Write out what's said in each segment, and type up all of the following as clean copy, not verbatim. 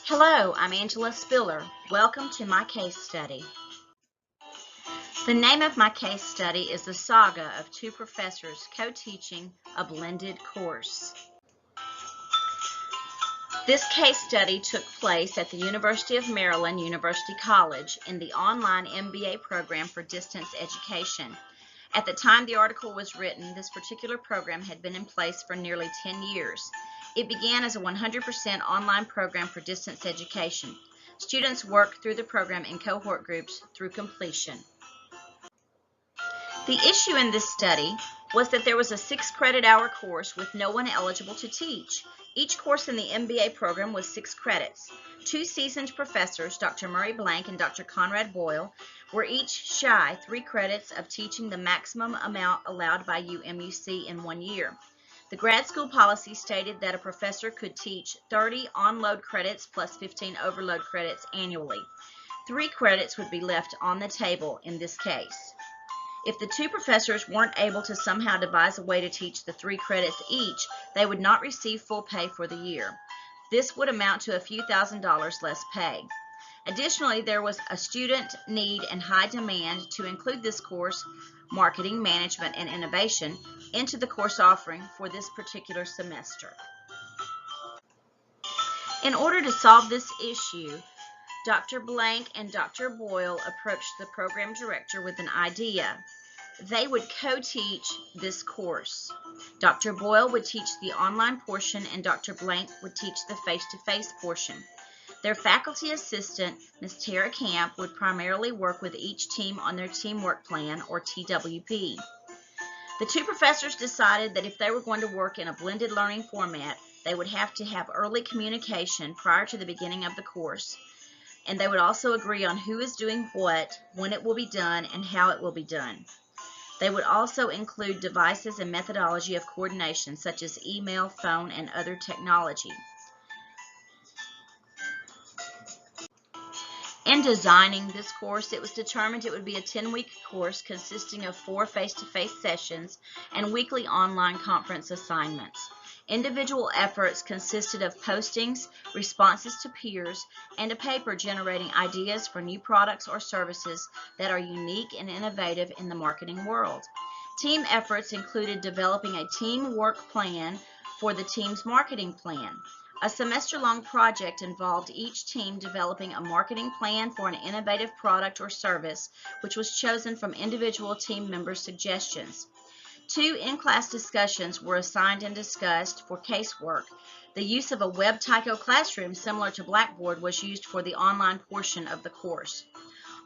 Hello, I'm Angela Spiller. Welcome to my case study. The name of my case study is the saga of two professors co-teaching a blended course. This case study took place at the University of Maryland University College in the online MBA program for distance education. At the time the article was written, this particular program had been in place for nearly 10 years. It began as a 100% online program for distance education. Students work through the program in cohort groups through completion. The issue in this study was that there was a 6-credit-hour course with no one eligible to teach. Each course in the MBA program was 6 credits. Two seasoned professors, Dr. Murray Blank and Dr. Conrad Boyle, were each shy 3 credits of teaching the maximum amount allowed by UMUC in 1 year. The grad school policy stated that a professor could teach 30 on-load credits plus 15 overload credits annually. 3 credits would be left on the table in this case. If the two professors weren't able to somehow devise a way to teach the 3 credits each, they would not receive full pay for the year. This would amount to a few $1,000s less pay. Additionally, there was a student need and high demand to include this course, Marketing, Management, and Innovation, into the course offering for this particular semester. In order to solve this issue, Dr. Blank and Dr. Boyle approached the program director with an idea. They would co-teach this course. Dr. Boyle would teach the online portion and Dr. Blank would teach the face-to-face portion. Their faculty assistant, Ms. Tara Camp, would primarily work with each team on their teamwork plan, or TWP. The two professors decided that if they were going to work in a blended learning format, they would have to have early communication prior to the beginning of the course, and they would also agree on who is doing what, when it will be done, and how it will be done. They would also include devices and methodology of coordination, such as email, phone, and other technology. In designing this course, it was determined it would be a 10-week course consisting of 4 face-to-face sessions and weekly online conference assignments. Individual efforts consisted of postings, responses to peers, and a paper generating ideas for new products or services that are unique and innovative in the marketing world. Team efforts included developing a teamwork plan for the team's marketing plan. A semester-long project involved each team developing a marketing plan for an innovative product or service, which was chosen from individual team members' suggestions. 2 in-class discussions were assigned and discussed for casework. The use of a web Tyco classroom similar to Blackboard was used for the online portion of the course.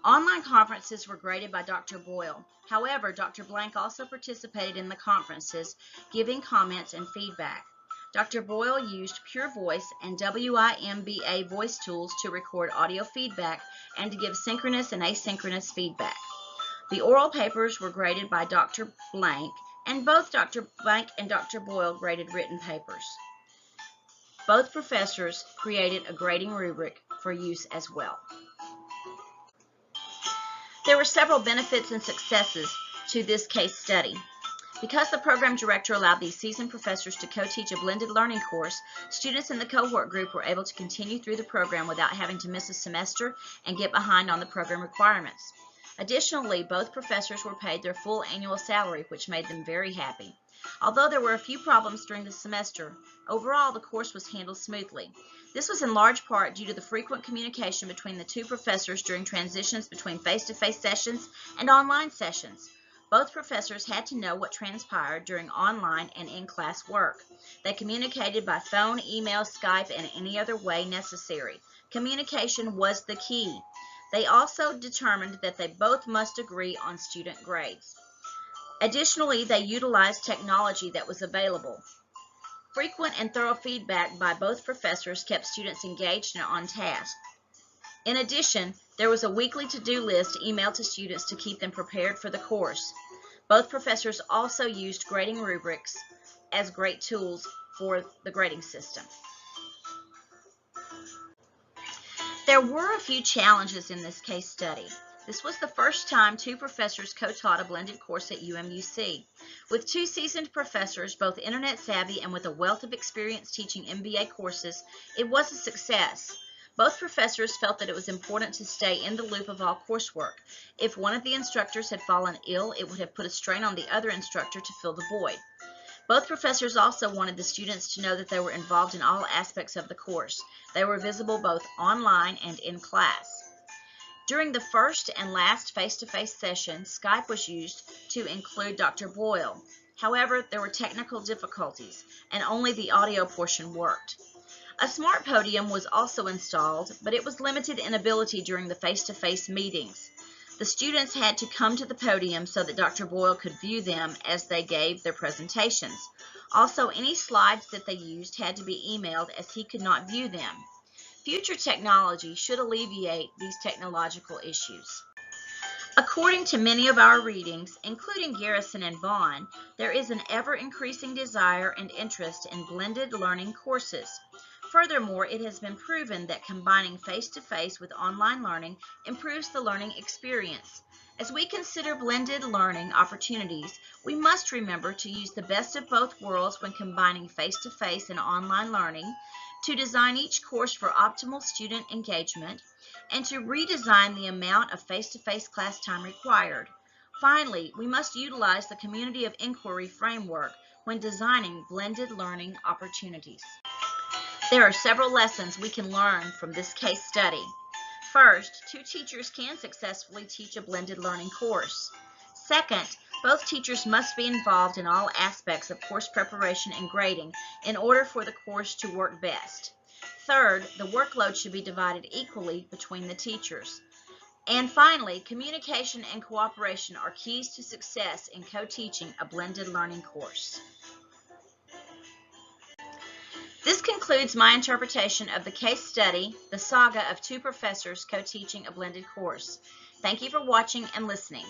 Online conferences were graded by Dr. Boyle. However, Dr. Blank also participated in the conferences, giving comments and feedback. Dr. Boyle used Pure Voice and WIMBA voice tools to record audio feedback and to give synchronous and asynchronous feedback. The oral papers were graded by Dr. Blank, and both Dr. Blank and Dr. Boyle graded written papers. Both professors created a grading rubric for use as well. There were several benefits and successes to this case study. Because the program director allowed these seasoned professors to co-teach a blended learning course, students in the cohort group were able to continue through the program without having to miss a semester and get behind on the program requirements. Additionally, both professors were paid their full annual salary, which made them very happy. Although there were a few problems during the semester, overall the course was handled smoothly. This was in large part due to the frequent communication between the two professors during transitions between face-to-face sessions and online sessions. Both professors had to know what transpired during online and in-class work. They communicated by phone, email, Skype, and any other way necessary. Communication was the key. They also determined that they both must agree on student grades. Additionally, they utilized technology that was available. Frequent and thorough feedback by both professors kept students engaged and on task. In addition, there was a weekly to-do list emailed to students to keep them prepared for the course. Both professors also used grading rubrics as great tools for the grading system. There were a few challenges in this case study. This was the first time 2 professors co-taught a blended course at UMUC. With 2 seasoned professors, both internet savvy and with a wealth of experience teaching MBA courses, it was a success. Both professors felt that it was important to stay in the loop of all coursework. If one of the instructors had fallen ill, it would have put a strain on the other instructor to fill the void. Both professors also wanted the students to know that they were involved in all aspects of the course. They were visible both online and in class. During the first and last face-to-face session, Skype was used to include Dr. Boyle. However, there were technical difficulties, and only the audio portion worked. A smart podium was also installed, but it was limited in ability during the face-to-face meetings. The students had to come to the podium so that Dr. Boyle could view them as they gave their presentations. Also, any slides that they used had to be emailed as he could not view them. Future technology should alleviate these technological issues. According to many of our readings, including Garrison and Vaughn, there is an ever-increasing desire and interest in blended learning courses. Furthermore, it has been proven that combining face-to-face with online learning improves the learning experience. As we consider blended learning opportunities, we must remember to use the best of both worlds when combining face-to-face and online learning, to design each course for optimal student engagement, and to redesign the amount of face-to-face class time required. Finally, we must utilize the community of inquiry framework when designing blended learning opportunities. There are several lessons we can learn from this case study. First, two teachers can successfully teach a blended learning course. Second, both teachers must be involved in all aspects of course preparation and grading in order for the course to work best. Third, the workload should be divided equally between the teachers. And finally, communication and cooperation are keys to success in co-teaching a blended learning course. This concludes my interpretation of the case study, The Saga of Two Professors Co-Teaching a Blended Course. Thank you for watching and listening.